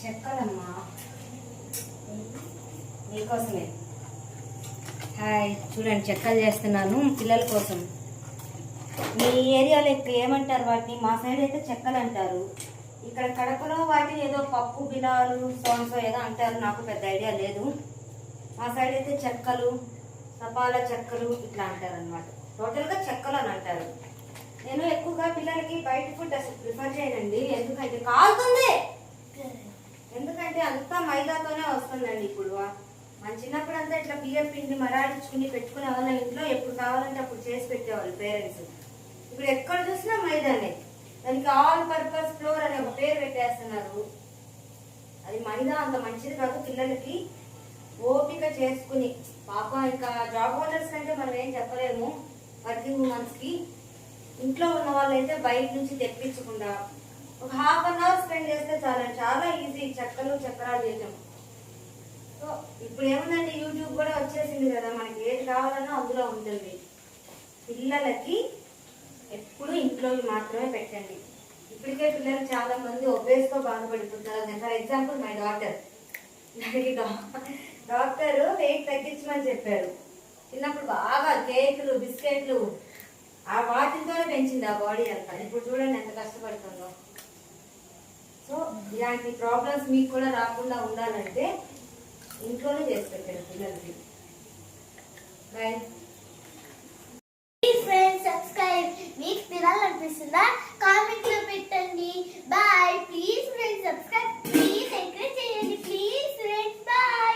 చెక్కలమ్మా మీకోసమే. హాయ్, చూడండి చెక్కలు చేస్తున్నాను పిల్లల కోసం. మీ ఏరియాలో ఇక్కడ ఏమంటారు వాటిని? మా సైడ్ అయితే చెక్కలు అంటారు. ఇక్కడ కడపలో వాటిని ఏదో పప్పు బిలాలు సోన్సో ఏదో అంటారు, నాకు పెద్ద ఐడియా లేదు. మా సైడ్ అయితే చెక్కలు, తపాలా చెక్కలు ఇట్లా అంటారు అనమాట. టోటల్గా చెక్కలు అని అంటారు. నేను ఎక్కువగా పిల్లలకి బయట ఫుడ్ అసలు ప్రిఫర్ చేయనండి. ఎందుకంటే కాలుతుంది, ఎందుకంటే అంతా మైదాతోనే వస్తుందండి. ఇప్పుడు మన చిన్నప్పుడు అంతా ఇట్లా బియ్యం పిండి మరాడించుకుని పెట్టుకునే వాళ్ళ ఇంట్లో ఎప్పుడు కావాలంటే అప్పుడు చేసి పెట్టేవాళ్ళు పేరెంట్స్. ఇప్పుడు ఎక్కడ చూసినా మైదానే. దానికి ఆల్ పర్పస్ ఫ్లోర్ అనే ఒక పేరు పెట్టేస్తున్నారు. అది మైదా అంత మంచిది కాదు పిల్లలకి. ఓపిక చేసుకుని పాప, ఇంకా జాబ్ హోల్డర్స్ కంటే మనం ఏం చెప్పలేము. వర్కింగ్ ఉమెన్స్ కి ఇంట్లో ఉన్న వాళ్ళైతే బయట నుంచి తెప్పించకుండా ఒక ½ అన్ అవర్ స్పెండ్ చేస్తే చాలండి. చాలా ఈజీ చెక్కలు చక్రాలు చేయటం. సో ఇప్పుడు ఏముందండి, యూట్యూబ్ కూడా వచ్చేసింది కదా, మనకి ఏది కావాలన్నా అందులో ఉంటుంది. పిల్లలకి ఎప్పుడు ఇంట్లో మాత్రమే పెట్టండి. ఇప్పటికే పిల్లలు చాలా మంది ఒబేస్తో బాధపడుతుంటారు. For example my daughter. దానికి డాక్టర్ వెయిట్ తగ్గించమని చెప్పారు. చిన్నప్పుడు బాగా కేకులు బిస్కెట్లు ఆ వాటితోనే పెంచింది ఆ బాడీ అంతా. ఇప్పుడు చూడండి ఎంత కష్టపడుతుందో. సో ఇలాంటి ప్రాబ్లమ్స్ మీకు కూడా రాకుండా ఉండాలంటే ఇంట్లోనే చేసి పెట్టండి పిల్లలకి. బాయ్. Friends subscribe. మీకు తినాలనిపిస్తుందా? కామెంట్ లో పెట్టండి. Bye. Please friends subscribe. Please encourage చేయండి. Please friends bye.